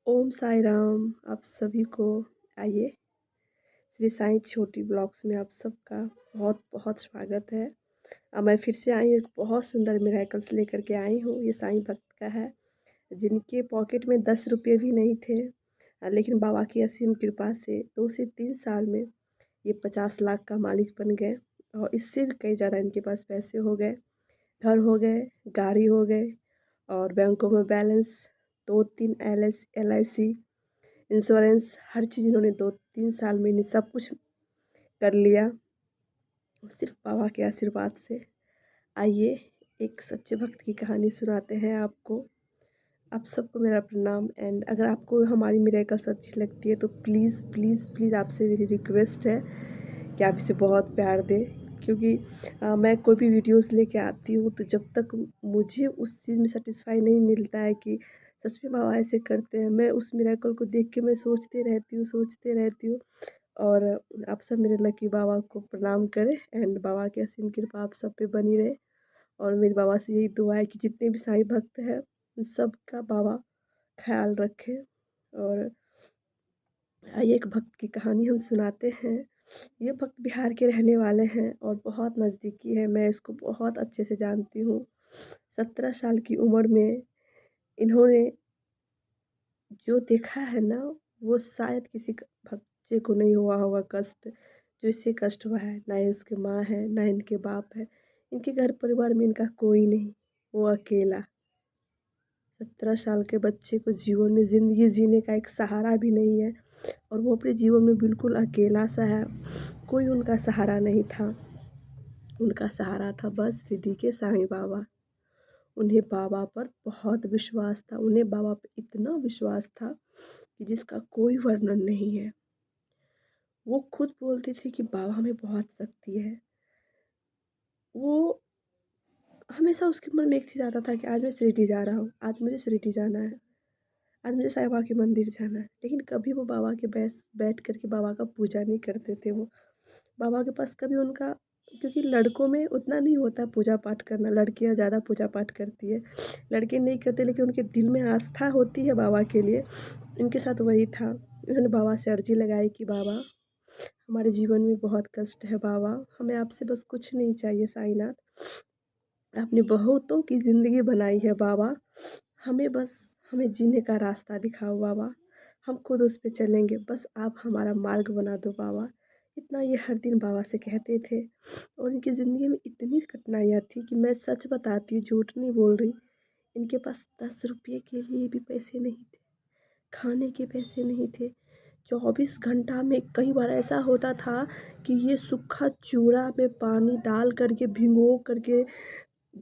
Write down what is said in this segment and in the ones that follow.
ओम साई राम। आप सभी को आइए श्री साईं छोटी ब्लॉग्स में आप सबका बहुत बहुत स्वागत है। मैं फिर से आई हूँ, एक बहुत सुंदर मिरेकल्स लेकर के आई हूँ। ये साईं भक्त का है जिनके पॉकेट में 10 रुपये भी नहीं थे, लेकिन बाबा की असीम कृपा से 2 से 3 साल में ये 50 लाख का मालिक बन गए और इससे भी कई ज़्यादा इनके पास पैसे हो गए। घर हो गए, गाड़ी हो गए और बैंकों में बैलेंस, 2-3 LIC इंश्योरेंस, हर चीज़ इन्होंने 2-3 साल में इन्हें सब कुछ कर लिया सिर्फ बाबा के आशीर्वाद से। आइए एक सच्चे भक्त की कहानी सुनाते हैं आपको। आप सबको मेरा प्रणाम। एंड अगर आपको हमारी मिरेकल्स अच्छी लगती है तो प्लीज़ प्लीज़ प्लीज़ आपसे मेरी रिक्वेस्ट है कि आप इसे बहुत प्यार दें, क्योंकि मैं कोई भी वीडियोस लेके आती हूँ तो जब तक मुझे उस चीज़ में सेटिस्फाई नहीं मिलता है कि सच में बाबा ऐसे करते हैं, मैं उस मिरेकल को देख के मैं सोचते रहती हूँ। और आप सब मेरे लकी बाबा को प्रणाम करें एंड बाबा की असीम कृपा आप सब पे बनी रहे। और मेरी बाबा से यही दुआ है कि जितने भी साईं भक्त हैं उन सब का बाबा ख्याल रखे। और आइए एक भक्त की कहानी हम सुनाते हैं। ये भक्त बिहार के रहने वाले हैं और बहुत नज़दीकी है, मैं इसको बहुत अच्छे से जानती हूँ। 17 साल की उम्र में इन्होंने जो देखा है ना, वो शायद किसी बच्चे को नहीं हुआ होगा कष्ट जो इससे कष्ट हुआ है। ना इसके माँ है, ना इनके बाप है, इनके घर परिवार में इनका कोई नहीं, वो अकेला। 17 साल के बच्चे को जीवन में ज़िंदगी जीने का एक सहारा भी नहीं है और वो अपने जीवन में बिल्कुल अकेला सा है। कोई उनका सहारा नहीं था, उनका सहारा था बस रिद्धि के साईं बाबा। उन्हें बाबा पर बहुत विश्वास था, उन्हें बाबा पर इतना विश्वास था कि जिसका कोई वर्णन नहीं है। वो खुद बोलते थे कि बाबा में बहुत शक्ति है। वो हमेशा उसके मन में एक चीज़ आता था कि आज मैं शिरडी जा रहा हूँ, आज मुझे शिरडी जाना है, आज मुझे साईं बाबा के मंदिर जाना है। लेकिन कभी वो बाबा के बैठ कर के बाबा का पूजा नहीं करते थे वो। बाबा के पास कभी उनका, क्योंकि लड़कों में उतना नहीं होता पूजा पाठ करना, लड़कियां ज़्यादा पूजा पाठ करती है, लड़के नहीं करते, लेकिन उनके दिल में आस्था होती है बाबा के लिए। इनके साथ वही था। उन्होंने बाबा से अर्जी लगाई कि बाबा हमारे जीवन में बहुत कष्ट है, बाबा हमें आपसे बस कुछ नहीं चाहिए साईनाथ। आपने बहुतों की ज़िंदगी बनाई है बाबा, हमें जीने का रास्ता दिखाओ बाबा, हम खुद उस पे चलेंगे, बस आप हमारा मार्ग बना दो बाबा। इतना ये हर दिन बाबा से कहते थे। और इनकी ज़िंदगी में इतनी कठिनाइयाँ थी कि मैं सच बताती हूँ, झूठ नहीं बोल रही। इनके पास 10 रुपये के लिए भी पैसे नहीं थे, खाने के पैसे नहीं थे। 24 घंटा में कई बार ऐसा होता था कि ये सूखा चूड़ा में पानी डाल करके भिगो करके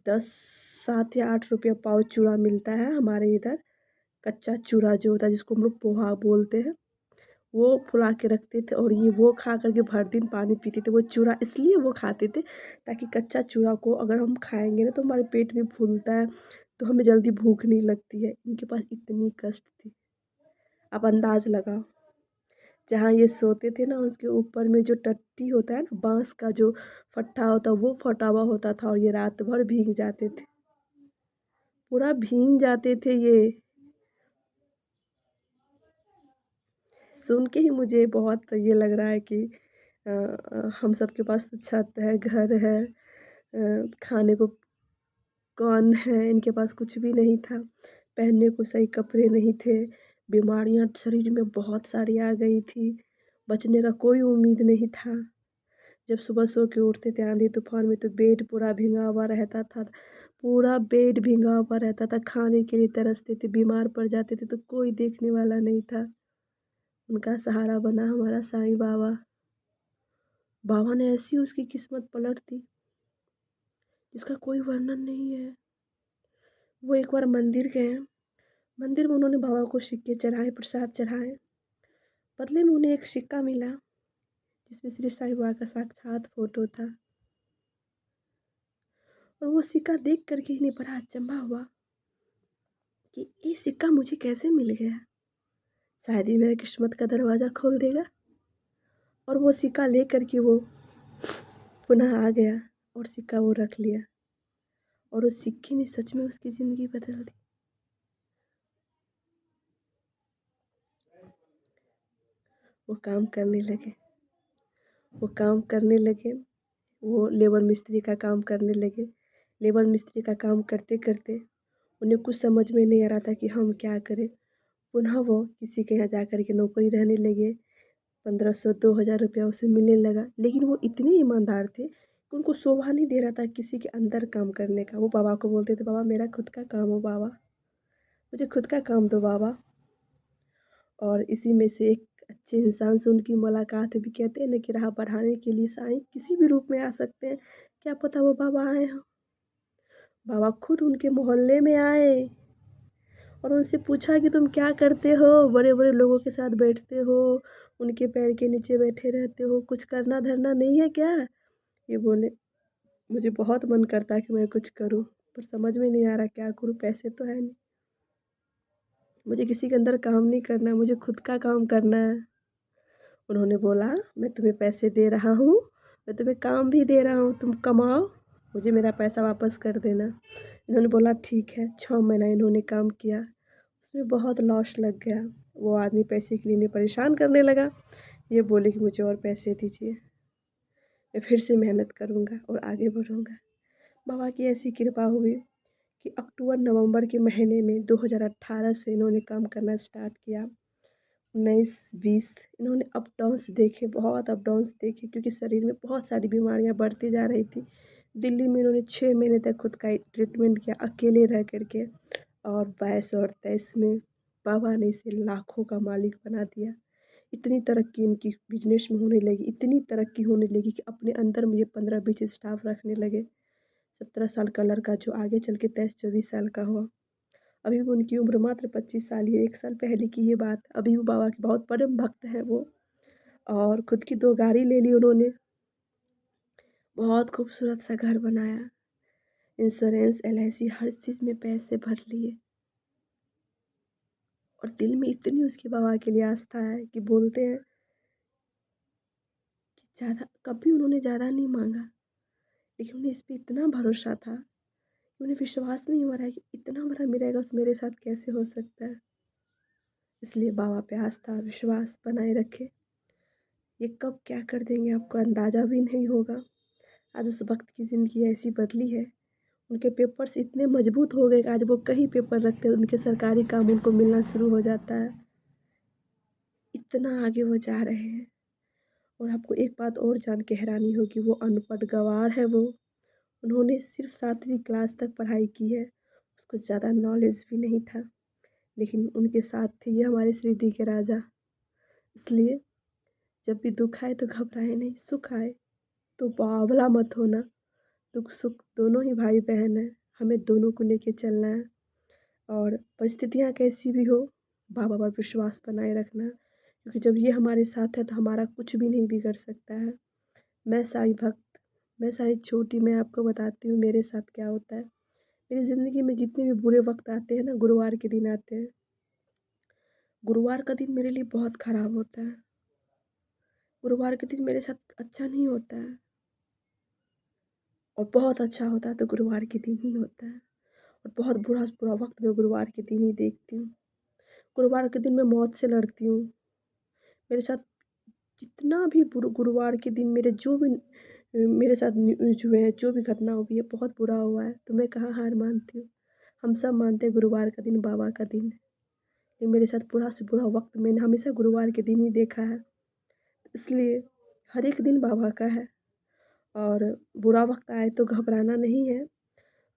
10 7 या 8 रुपये पाव चूड़ा मिलता है हमारे इधर। कच्चा चूड़ा जो होता है जिसको हम लोग पोहा बोलते हैं, वो फुला के रखते थे और ये वो खा करके भर दिन पानी पीते थे। वो चूड़ा इसलिए वो खाते थे ताकि कच्चा चूड़ा को अगर हम खाएंगे ना तो हमारे पेट में फूलता है, तो हमें जल्दी भूख नहीं लगती है। इनके पास इतनी कष्ट थी, आप अंदाज लगाओ। जहाँ ये सोते थे ना उसके ऊपर में जो टट्टी होता है ना, बांस का जो फट्टा होता है वो फटा हुआ होता था और ये रात भर भीग जाते थे, पूरा भीग जाते थे ये। सुन के ही मुझे बहुत ये लग रहा है कि हम सबके पास तो छत है, घर है, खाने को कौन है, इनके पास कुछ भी नहीं था, पहनने को सही कपड़े नहीं थे, बीमारियां शरीर में बहुत सारी आ गई थी, बचने का कोई उम्मीद नहीं था। जब सुबह सो के उठते थे आंधी तूफान में तो बेड पूरा भीगा हुआ रहता था, पूरा बेड भीगा हुआ रहता था, खाने के लिए तरसते थे, बीमार पड़ जाते थे तो कोई देखने वाला नहीं था। उनका सहारा बना हमारा साईं बाबा। बाबा ने ऐसी उसकी किस्मत पलट दी जिसका कोई वर्णन नहीं है। वो एक बार मंदिर गए, मंदिर में उन्होंने बाबा को सिक्के चढ़ाए, प्रसाद चढ़ाए, बदले में उन्हें एक सिक्का मिला जिसमें श्री साईं बाबा का साक्षात फोटो था। और वो सिक्का देख करके इन्हें बड़ा अचंभा हुआ कि ये सिक्का मुझे कैसे मिल गया, शायद ये मेरा किस्मत का दरवाज़ा खोल देगा। और वो सिक्का ले करके वो पुनः आ गया और सिक्का वो रख लिया और उस सिक्के ने सच में उसकी ज़िंदगी बदल दी। वो काम करने लगे। वो काम करने लगे, वो लेबर मिस्त्री का काम करने लगे। लेबर मिस्त्री का काम करते-करते उन्हें कुछ समझ में नहीं आ रहा था कि हम क्या करें। पुनः वो किसी के यहाँ जा कर के नौकरी रहने लगे। 1500 2000 रुपया उसे मिलने लगा। लेकिन वो इतने ईमानदार थे कि उनको शोभा नहीं दे रहा था किसी के अंदर काम करने का। वो बाबा को बोलते थे, बाबा मेरा खुद का काम हो बाबा, मुझे खुद का काम दो बाबा। और इसी में से एक अच्छे इंसान से उनकी मुलाकात भी, कहते हैं ना कि राह बढ़ाने के लिए साईं किसी भी रूप में आ सकते हैं। क्या पता वो बाबा आए हों। बाबा खुद उनके मोहल्ले में आए और उनसे पूछा कि तुम क्या करते हो? बड़े-बड़े लोगों के साथ बैठते हो, उनके पैर के नीचे बैठे रहते हो, कुछ करना धरना नहीं है क्या? ये बोले, मुझे बहुत मन करता है कि मैं कुछ करूँ, पर समझ में नहीं आ रहा क्या करूँ, पैसे तो है नहीं। मुझे किसी के अंदर काम नहीं करना है, मुझे खुद का काम करना है। उन्होंने बोला, मैं तुम्हें पैसे दे रहा हूँ, मैं तुम्हें काम भी दे रहा हूँ, तुम कमाओ, मुझे मेरा पैसा वापस कर देना। इन्होंने बोला ठीक है। 6 महीना इन्होंने काम किया, उसमें बहुत लॉस लग गया। वो आदमी पैसे के लिए इन्हें परेशान करने लगा। ये बोले कि मुझे और पैसे दीजिए, मैं फिर से मेहनत करूँगा और आगे बढ़ूँगा। बाबा की ऐसी कृपा हुई कि अक्टूबर नवंबर के महीने में 2018 से इन्होंने काम करना स्टार्ट किया। 19-20 इन्होंने अप डाउन्स देखे, बहुत अप डाउन्स देखे, क्योंकि शरीर में बहुत सारी बीमारियां बढ़ती जा रही थी। दिल्ली में इन्होंने 6 महीने तक खुद का ट्रीटमेंट किया अकेले रह करके, और 22 और 23 में बाबा ने इसे लाखों का मालिक बना दिया। इतनी तरक्की इनकी बिजनेस में होने लगी, इतनी तरक्की होने लगी कि अपने अंदर में ये 15-20 स्टाफ रखने लगे। 17 साल का लड़का जो आगे चल के 23-24 साल का हुआ। अभी भी उनकी उम्र मात्र 25 साल ही है, 1 साल पहले की ये बात। अभी भी बाबा के बहुत परम भक्त हैं वो, और खुद की 2 गाड़ी ले ली उन्होंने। बहुत खूबसूरत सा घर बनाया, इंश्योरेंस, एलआईसी हर चीज़ में पैसे भर लिए, और दिल में इतनी उसकी बाबा के लिए आस्था है कि बोलते हैं कि ज़्यादा कभी उन्होंने ज़्यादा नहीं माँगा, लेकिन उन्हें इस पे इतना भरोसा था कि उन्हें विश्वास नहीं हो रहा है कि इतना बड़ा मिरेकल्स मेरे साथ कैसे हो सकता है। इसलिए बाबा पे आस्था, विश्वास बनाए रखें। ये कब क्या कर देंगे आपको अंदाज़ा भी नहीं होगा। आज उस वक़्त की ज़िंदगी ऐसी बदली है, उनके पेपर्स इतने मज़बूत हो गए कि आज वो कहीं पेपर रखते हैं, उनके सरकारी काम उनको मिलना शुरू हो जाता है। इतना आगे वो जा रहे हैं। और आपको एक बात और जान के हैरानी होगी, वो अनपढ़ गँवार है वो। उन्होंने सिर्फ़ 7वीं क्लास तक पढ़ाई की है, उसको ज़्यादा नॉलेज भी नहीं था, लेकिन उनके साथ थे ये हमारे शिरडी के राजा। इसलिए जब भी दुःख आए तो घबराएँ नहीं, सुख आए तो बावला मत होना। दुख सुख दोनों ही भाई बहन हैं, हमें दोनों को लेके चलना है। और परिस्थितियाँ कैसी भी हो, बाबा पर विश्वास बनाए रखना, क्योंकि जब ये हमारे साथ है तो हमारा कुछ भी नहीं बिगड़ सकता है। मैं साईं भक्त, मैं साईं छोटी, मैं आपको बताती हूँ मेरे साथ क्या होता है। मेरी ज़िंदगी में जितने भी बुरे वक्त आते हैं ना, गुरुवार के दिन आते हैं। गुरुवार का दिन मेरे लिए बहुत ख़राब होता है। गुरुवार के दिन मेरे साथ अच्छा नहीं होता है, और बहुत अच्छा होता है तो गुरुवार के दिन ही होता है। और बहुत बुरा बुरा वक्त मैं गुरुवार के दिन ही देखती हूँ। गुरुवार के दिन मैं मौत से लड़ती हूँ। मेरे साथ जितना भी गुरुवार के दिन मेरे जो भी मेरे साथ न्यूज हुए हैं, जो भी घटना हुई है, बहुत बुरा हुआ है, तो मैं कहाँ हार मानती हूँ। हम सब मानते हैं गुरुवार का दिन बाबा का दिन है, लेकिन मेरे साथ बुरा से बुरा वक्त मैंने हमेशा गुरुवार के दिन ही देखा है। इसलिए हर एक दिन बाबा का है, और बुरा वक्त आए तो घबराना नहीं है।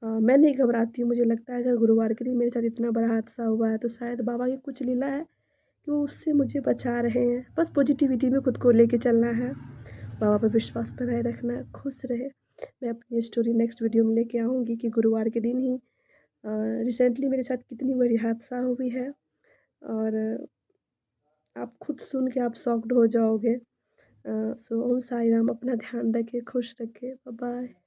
मैं नहीं घबराती हूँ। मुझे लगता है अगर गुरुवार के दिन मेरे साथ इतना बड़ा हादसा हुआ है तो शायद बाबा की कुछ लीला है कि वो उससे मुझे बचा रहे हैं। बस पॉजिटिविटी में खुद को लेके चलना है, बाबा पर विश्वास बनाए रखना है, खुश रहे। मैं अपनी स्टोरी नेक्स्ट वीडियो में लेके आऊँगी कि गुरुवार के दिन ही रिसेंटली मेरे साथ कितनी बड़ी हादसा हुई है, और आप खुद सुन के आप शॉक्ड हो जाओगे। सो ओम साई राम, अपना ध्यान रखें, खुश रखें, बाय बाय।